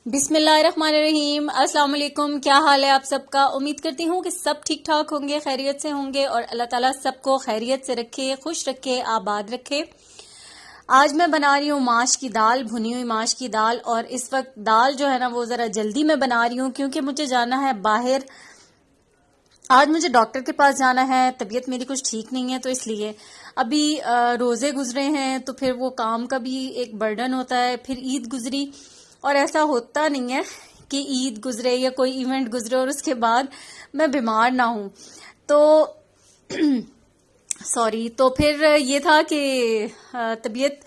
बिस्मिल्लाहिर्रहमानिर्रहीम। अस्सलाम वालेकुम। क्या हाल है आप सबका? उम्मीद करती हूँ कि सब ठीक ठाक होंगे, खैरियत से होंगे और अल्लाह ताला सबको खैरियत से रखे, खुश रखे, आबाद रखे। आज मैं बना रही हूँ माश की दाल, भुनी हुई माश की दाल। और इस वक्त दाल जो है ना वो ज़रा जल्दी में बना रही हूँ क्योंकि मुझे जाना है बाहर। आज मुझे डॉक्टर के पास जाना है, तबीयत मेरी कुछ ठीक नहीं है, तो इसलिए अभी रोज़े गुजरे हैं तो फिर वो काम का भी एक बर्डन होता है। फिर ईद गुजरी और ऐसा होता नहीं है कि ईद गुजरे या कोई इवेंट गुजरे और उसके बाद मैं बीमार ना हूँ। तो सॉरी। तो फिर ये था कि तबीयत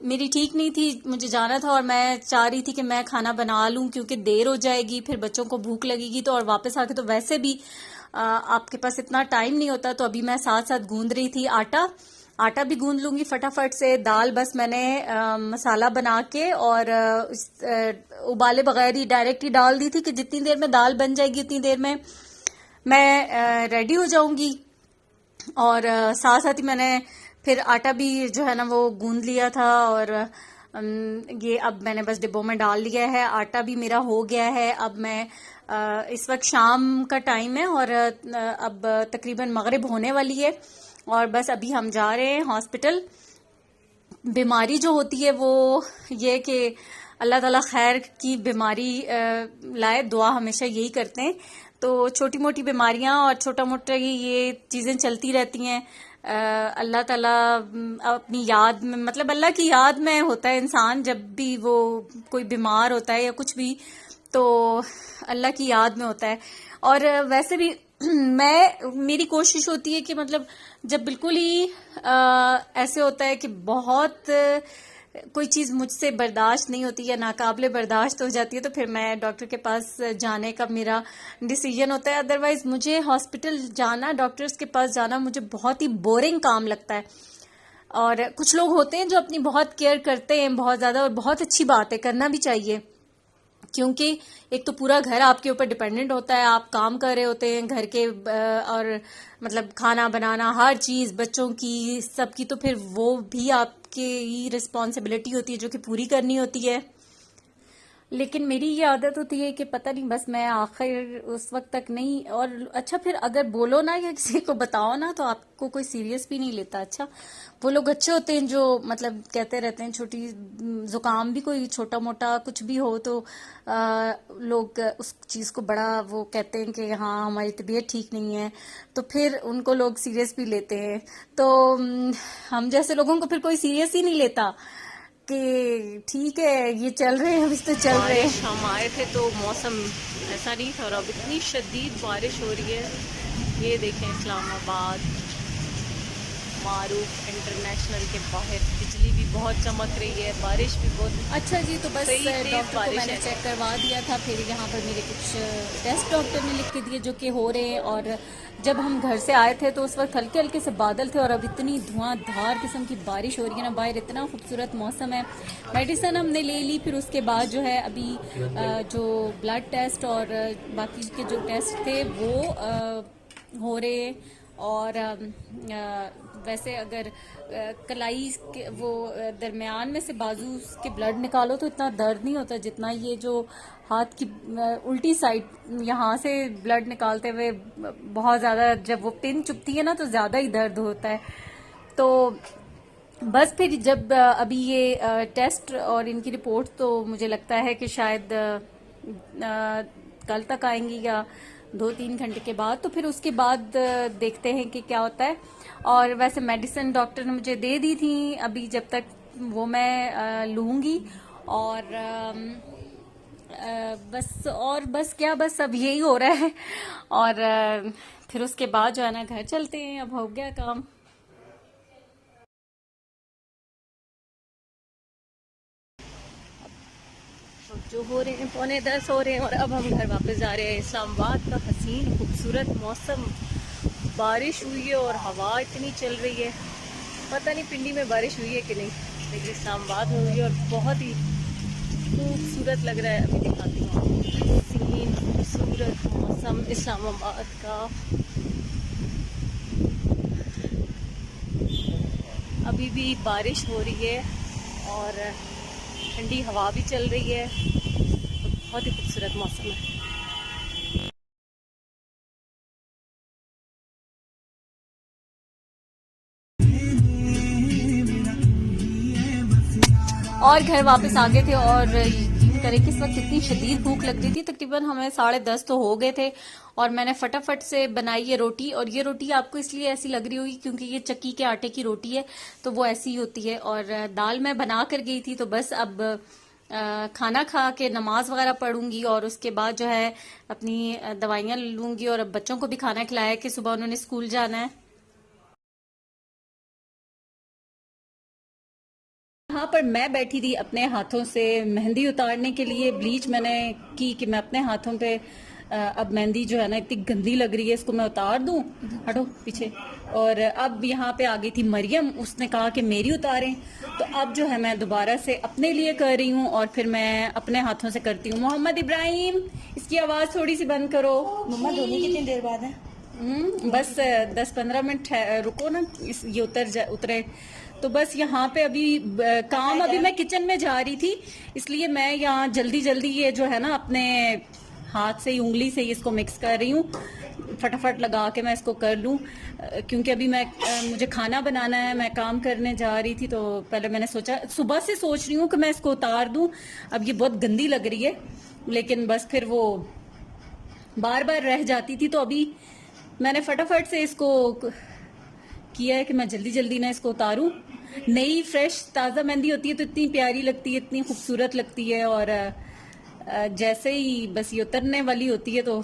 मेरी ठीक नहीं थी, मुझे जाना था और मैं चाह रही थी कि मैं खाना बना लूं क्योंकि देर हो जाएगी, फिर बच्चों को भूख लगेगी। तो और वापस आके तो वैसे भी आपके पास इतना टाइम नहीं होता। तो अभी मैं साथ साथ गूंद रही थी आटा भी गूंद लूंगी फटाफट से। दाल बस मैंने मसाला बना के और उबाले बगैर ही डायरेक्ट ही डाल दी थी कि जितनी देर में दाल बन जाएगी उतनी देर में मैं रेडी हो जाऊंगी। और साथ साथ ही मैंने फिर आटा भी जो है ना वो गूंद लिया था। और ये अब मैंने बस डिब्बों में डाल लिया है। आटा भी मेरा हो गया है। अब मैं इस वक्त शाम का टाइम है और अब तकरीबन मगरिब होने वाली है और बस अभी हम जा रहे हैं हॉस्पिटल। बीमारी जो होती है वो ये कि अल्लाह ताला खैर की बीमारी लाए, दुआ हमेशा यही करते हैं। तो छोटी मोटी बीमारियां और छोटा मोटा ये चीजें चलती रहती हैं। अल्लाह ताला अपनी याद में, मतलब अल्लाह की याद में होता है इंसान जब भी वो कोई बीमार होता है या कुछ भी, तो अल्लाह की याद में होता है। और वैसे भी मेरी कोशिश होती है कि मतलब जब बिल्कुल ही ऐसे होता है कि बहुत कोई चीज मुझसे बर्दाश्त नहीं होती या नाकाबिले बर्दाश्त हो जाती है तो फिर मैं डॉक्टर के पास जाने का मेरा डिसीजन होता है। अदरवाइज मुझे हॉस्पिटल जाना, डॉक्टर्स के पास जाना मुझे बहुत ही बोरिंग काम लगता है। और कुछ लोग होते हैं जो अपनी बहुत केयर करते हैं बहुत ज्यादा, और बहुत अच्छी बात है, करना भी चाहिए क्योंकि एक तो पूरा घर आपके ऊपर डिपेंडेंट होता है, आप काम कर रहे होते हैं घर के और मतलब खाना बनाना, हर चीज बच्चों की सबकी, तो फिर वो भी आपकी ही रिस्पॉन्सिबिलिटी होती है जो कि पूरी करनी होती है। लेकिन मेरी ये आदत होती है कि पता नहीं बस मैं आखिर उस वक्त तक नहीं। और अच्छा फिर अगर बोलो ना या किसी को बताओ ना तो आपको कोई सीरियस भी नहीं लेता। अच्छा वो लोग अच्छे होते हैं जो मतलब कहते रहते हैं, छोटी जुकाम भी कोई छोटा मोटा कुछ भी हो तो लोग उस चीज को बड़ा वो कहते हैं कि हाँ हमारी तबीयत ठीक नहीं है, तो फिर उनको लोग सीरियस भी लेते हैं। तो हम जैसे लोगों को फिर कोई सीरियस ही नहीं लेता कि ठीक है ये चल रहे हैं, अभी तो चल रहे हैं। बारिश हम आए थे तो मौसम ऐसा नहीं था और अब इतनी शदीद बारिश हो रही है। ये देखें इस्लामाबाद मारूफ इंटरनेशनल के बाहर बिजली भी बहुत चमक रही है, बारिश भी बहुत। अच्छा जी, तो बस डॉक्टर को मैंने चेक करवा दिया था। फिर यहाँ पर मेरे कुछ टेस्ट डॉक्टर ने लिख के दिए जो कि हो रहे हैं। और जब हम घर से आए थे तो उस वक्त हल्के हल्के से बादल थे और अब इतनी धुआंधार किस्म की बारिश हो रही है ना बाहर, इतना खूबसूरत मौसम है। मेडिसिन हमने ले ली, फिर उसके बाद जो है अभी जो ब्लड टेस्ट और बाकी के जो टेस्ट थे वो हो रहे। और वैसे अगर कलाई के वो दरमियान में से बाजू के ब्लड निकालो तो इतना दर्द नहीं होता जितना ये जो हाथ की उल्टी साइड यहाँ से ब्लड निकालते हुए बहुत ज़्यादा जब वो पिन चुभती है ना तो ज़्यादा ही दर्द होता है। तो बस फिर जब अभी ये टेस्ट और इनकी रिपोर्ट तो मुझे लगता है कि शायद कल तक आएंगी या 2-3 घंटे के बाद, तो फिर उसके बाद देखते हैं कि क्या होता है। और वैसे मेडिसिन डॉक्टर ने मुझे दे दी थी, अभी जब तक वो मैं लूंगी। और बस क्या, बस अब यही हो रहा है। और फिर उसके बाद जो है ना घर चलते हैं, अब हो गया काम। जो हो रहे हैं 9:45 हो रहे हैं और अब हम घर वापस जा रहे हैं। इस्लामाबाद का हसीन खूबसूरत मौसम, बारिश हुई है और हवा इतनी चल रही है, पता नहीं पिंडी में बारिश हुई है कि नहीं, लेकिन इस्लामाबाद में हुई है और बहुत ही खूबसूरत लग रहा है। अभी दिखाती हूँ हसीन खूबसूरत मौसम इस्लामाबाद का। अभी भी बारिश हो रही है और ठंडी हवा भी चल रही है, बहुत ही खूबसूरत मौसम है। और घर वापस आ गए थे और करें कि इस वक्त इतनी शदीद भूख लग रही थी, तकरीबन हमें 10:30 तो हो गए थे और मैंने फटाफट से बनाई ये रोटी। और ये रोटी आपको इसलिए ऐसी लग रही होगी क्योंकि ये चक्की के आटे की रोटी है, तो वो ऐसी ही होती है। और दाल मैं बना कर गई थी, तो बस अब खाना खा के नमाज वगैरह पढ़ूंगी और उसके बाद जो है अपनी दवाइयाँ लूंगी। और अब बच्चों को भी खाना खिलाया कि सुबह उन्होंने स्कूल जाना है। हाँ, पर मैं बैठी थी अपने हाथों से मेहंदी उतारने के लिए। ब्लीच मैंने की कि मैं अपने हाथों पे अब मेहंदी जो है ना इतनी गंदी लग रही है, इसको मैं उतार दूं। हटो पीछे। और अब यहाँ पे आ गई थी मरियम, उसने कहा कि मेरी उतारें, तो अब जो है मैं दोबारा से अपने लिए कर रही हूँ और फिर मैं अपने हाथों से करती हूँ। मोहम्मद इब्राहिम, इसकी आवाज़ थोड़ी सी बंद करो। मम्मा धोनी कितनी देर बाद है? बस 10-15 मिनट रुको ना, ये उतरे तो बस। यहाँ पे अभी काम, अभी मैं किचन में जा रही थी, इसलिए मैं यहाँ जल्दी जल्दी ये जो है ना अपने हाथ से ही, उंगली से ही इसको मिक्स कर रही हूँ, फटाफट लगा के मैं इसको कर लूँ। क्योंकि अभी मुझे खाना बनाना है, मैं काम करने जा रही थी, तो पहले मैंने सोचा, सुबह से सोच रही हूँ कि मैं इसको उतार दूँ। अब ये बहुत गंदी लग रही है, लेकिन बस फिर वो बार बार रह जाती थी, तो अभी मैंने फटाफट से इसको किया है कि मैं जल्दी जल्दी ना इसको उतारूं। नई फ्रेश ताज़ा मेहंदी होती है तो इतनी प्यारी लगती है, इतनी खूबसूरत लगती है। और जैसे ही बस ये उतरने वाली होती है तो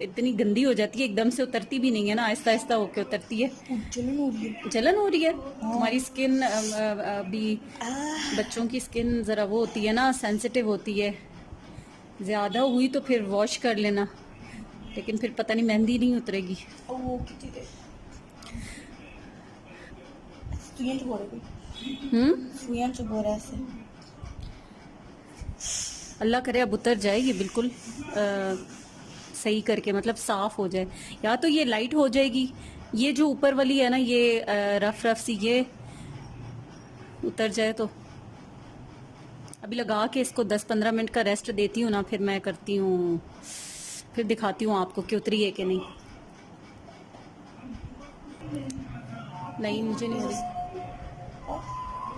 इतनी गंदी हो जाती है, एकदम से उतरती भी नहीं है ना, आहिस्ता आहिस्ता होके उतरती है। जलन हो रही है। जलन हो रही है तुम्हारी स्किन। अभी बच्चों की स्किन ज़रा वो होती है ना, सेंसिटिव होती है। ज़्यादा हुई तो फिर वॉश कर लेना, लेकिन फिर पता नहीं मेहंदी नहीं उतरेगी। वो कितनी देर? सुइयां चुभ हो रही है। सुइयां चुभ हो रहा है ऐसे। अल्लाह करे अब उतर जाएगी बिल्कुल सही करके, मतलब साफ हो जाए। या तो ये लाइट हो जाएगी, ये जो ऊपर वाली है ना, ये रफ रफ सी ये उतर जाए तो। अभी लगा के इसको 10-15 मिनट का रेस्ट देती हूँ ना, फिर मैं करती हूँ, फिर दिखाती हूँ आपको कि उतरी है कि नहीं। नहीं, मुझे नहीं हो रही।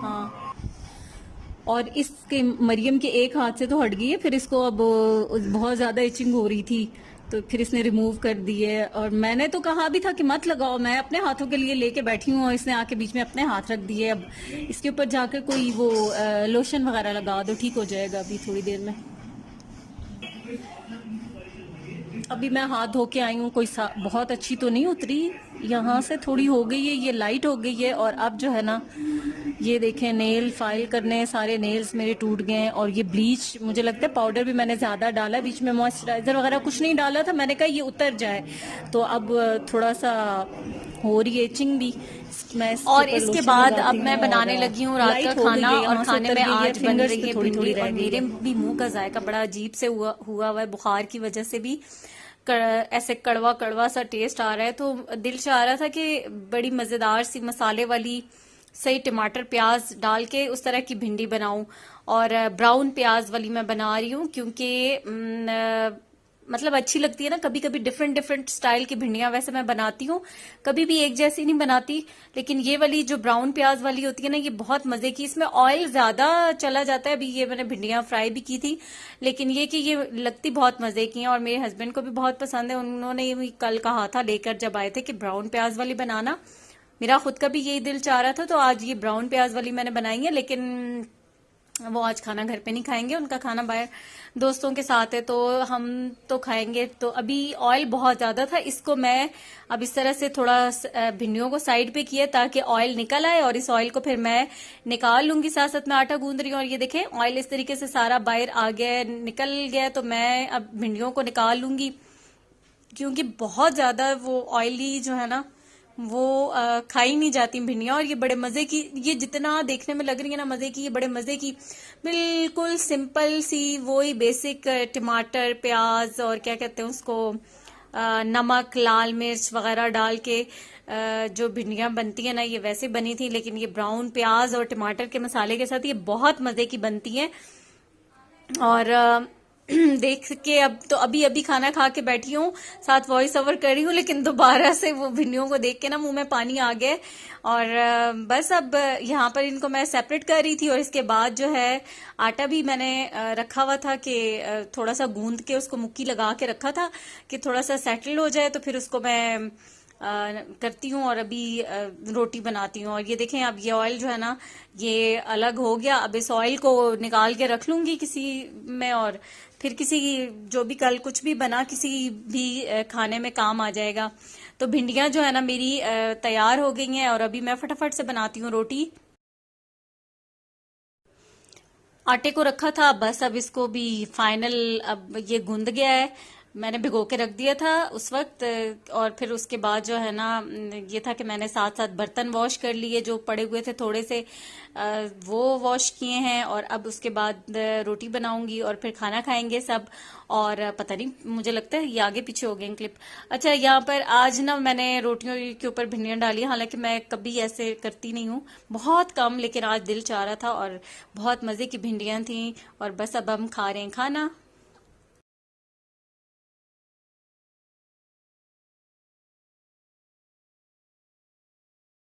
हाँ, और इसके मरियम के एक हाथ से तो हट गई है, फिर इसको अब बहुत ज़्यादा इचिंग हो रही थी, तो फिर इसने रिमूव कर दी है। और मैंने तो कहा भी था कि मत लगाओ, मैं अपने हाथों के लिए लेके बैठी हूँ, और इसने आके बीच में अपने हाथ रख दिए। अब इसके ऊपर जाकर कोई वो लोशन वगैरह लगा दो, ठीक हो जाएगा अभी थोड़ी देर में। अभी मैं हाथ धो के आई हूँ, कोई बहुत अच्छी तो नहीं उतरी, यहाँ से थोड़ी हो गई है, ये लाइट हो गई है। और अब जो है ना, ये देखें, नेल फाइल करने, सारे नेल्स मेरे टूट गए हैं। और ये ब्लीच, मुझे लगता है पाउडर भी मैंने ज़्यादा डाला, बीच में मॉइस्चराइज़र वगैरह कुछ नहीं डाला था, मैंने कहा ये उतर जाए, तो अब थोड़ा सा हो रही है इचिंग भी। मैं और इसके बाद अब मैं बनाने लगी हूँ रात का खाना, और खाने में आज बन रही है भिंडी। और मेरे भी मुंह का जायका बड़ा अजीब से हुआ है, बुखार की वजह से भी ऐसे कड़वा कड़वा सा टेस्ट आ रहा है। तो दिल चाह रहा था कि बड़ी मजेदार सी मसाले वाली, सही टमाटर प्याज डाल के उस तरह की भिंडी बनाऊं। और ब्राउन प्याज वाली मैं बना रही हूँ, क्योंकि मतलब अच्छी लगती है ना, कभी कभी डिफरेंट डिफरेंट स्टाइल की भिंडियां वैसे मैं बनाती हूँ, कभी भी एक जैसी नहीं बनाती। लेकिन ये वाली जो ब्राउन प्याज वाली होती है ना, ये बहुत मजे की, इसमें ऑयल ज्यादा चला जाता है। अभी ये मैंने भिंडियां फ्राई भी की थी, लेकिन ये कि ये लगती बहुत मजे की हैं, और मेरे हस्बैंड को भी बहुत पसंद है। उन्होंने ये कल कहा था लेकर जब आए थे कि ब्राउन प्याज वाली बनाना, मेरा खुद का भी यही दिल चाह रहा था, तो आज ये ब्राउन प्याज वाली मैंने बनाई है। लेकिन वो आज खाना घर पे नहीं खाएंगे, उनका खाना बाहर दोस्तों के साथ है, तो हम तो खाएंगे। तो अभी ऑयल बहुत ज्यादा था, इसको मैं अब इस तरह से थोड़ा भिंडियों को साइड पे किया ताकि ऑयल निकल आए, और इस ऑयल को फिर मैं निकाल लूंगी। साथ साथ मैं आटा गूंद रही हूँ, और ये देखें ऑयल इस तरीके से सारा बाहर आ गया, निकल गया। तो मैं अब भिंडियों को निकाल लूंगी, क्योंकि बहुत ज्यादा वो ऑयली जो है ना, वो खाई नहीं जाती भिंडियां। और ये बड़े मजे की, ये जितना देखने में लग रही है ना मजे की, ये बड़े मजे की, बिल्कुल सिंपल सी वही बेसिक टमाटर प्याज और क्या कहते हैं उसको, नमक लाल मिर्च वगैरह डाल के जो भिंडियां बनती है ना, ये वैसे बनी थी। लेकिन ये ब्राउन प्याज और टमाटर के मसाले के साथ ये बहुत मजे की बनती हैं। और देख के अब तो अभी अभी खाना खा के बैठी हूँ, साथ वॉइस ओवर कर रही हूँ, लेकिन दोबारा से वो भिंडियों को देख के ना मुंह में पानी आ गया। और बस अब यहाँ पर इनको मैं सेपरेट कर रही थी, और इसके बाद जो है आटा भी मैंने रखा हुआ था कि थोड़ा सा गूंद के उसको मुक्की लगा के रखा था कि थोड़ा सा सेटल हो जाए, तो फिर उसको मैं करती हूँ और अभी रोटी बनाती हूँ। और ये देखें, अब ये ऑयल जो है ना ये अलग हो गया। अब इस ऑयल को निकाल के रख लूंगी किसी में, और फिर किसी जो भी कल कुछ भी बना किसी भी खाने में काम आ जाएगा। तो भिंडियां जो है ना मेरी तैयार हो गई हैं, और अभी मैं फटाफट से बनाती हूँ रोटी। आटे को रखा था, बस अब इसको भी फाइनल, अब ये गूंद गया है, मैंने भिगो के रख दिया था उस वक्त। और फिर उसके बाद जो है ना ये था कि मैंने साथ साथ बर्तन वॉश कर लिए जो पड़े हुए थे थोड़े से, वो वॉश किए हैं। और अब उसके बाद रोटी बनाऊंगी और फिर खाना खाएंगे सब। और पता नहीं, मुझे लगता है ये आगे पीछे हो गए क्लिप। अच्छा, यहाँ पर आज ना मैंने रोटियों के ऊपर भिंडियां डाली, हालांकि मैं कभी ऐसे करती नहीं हूँ, बहुत कम, लेकिन आज दिल चाह रहा था और बहुत मजे की भिंडियां थी। और बस अब हम खा रहे हैं खाना।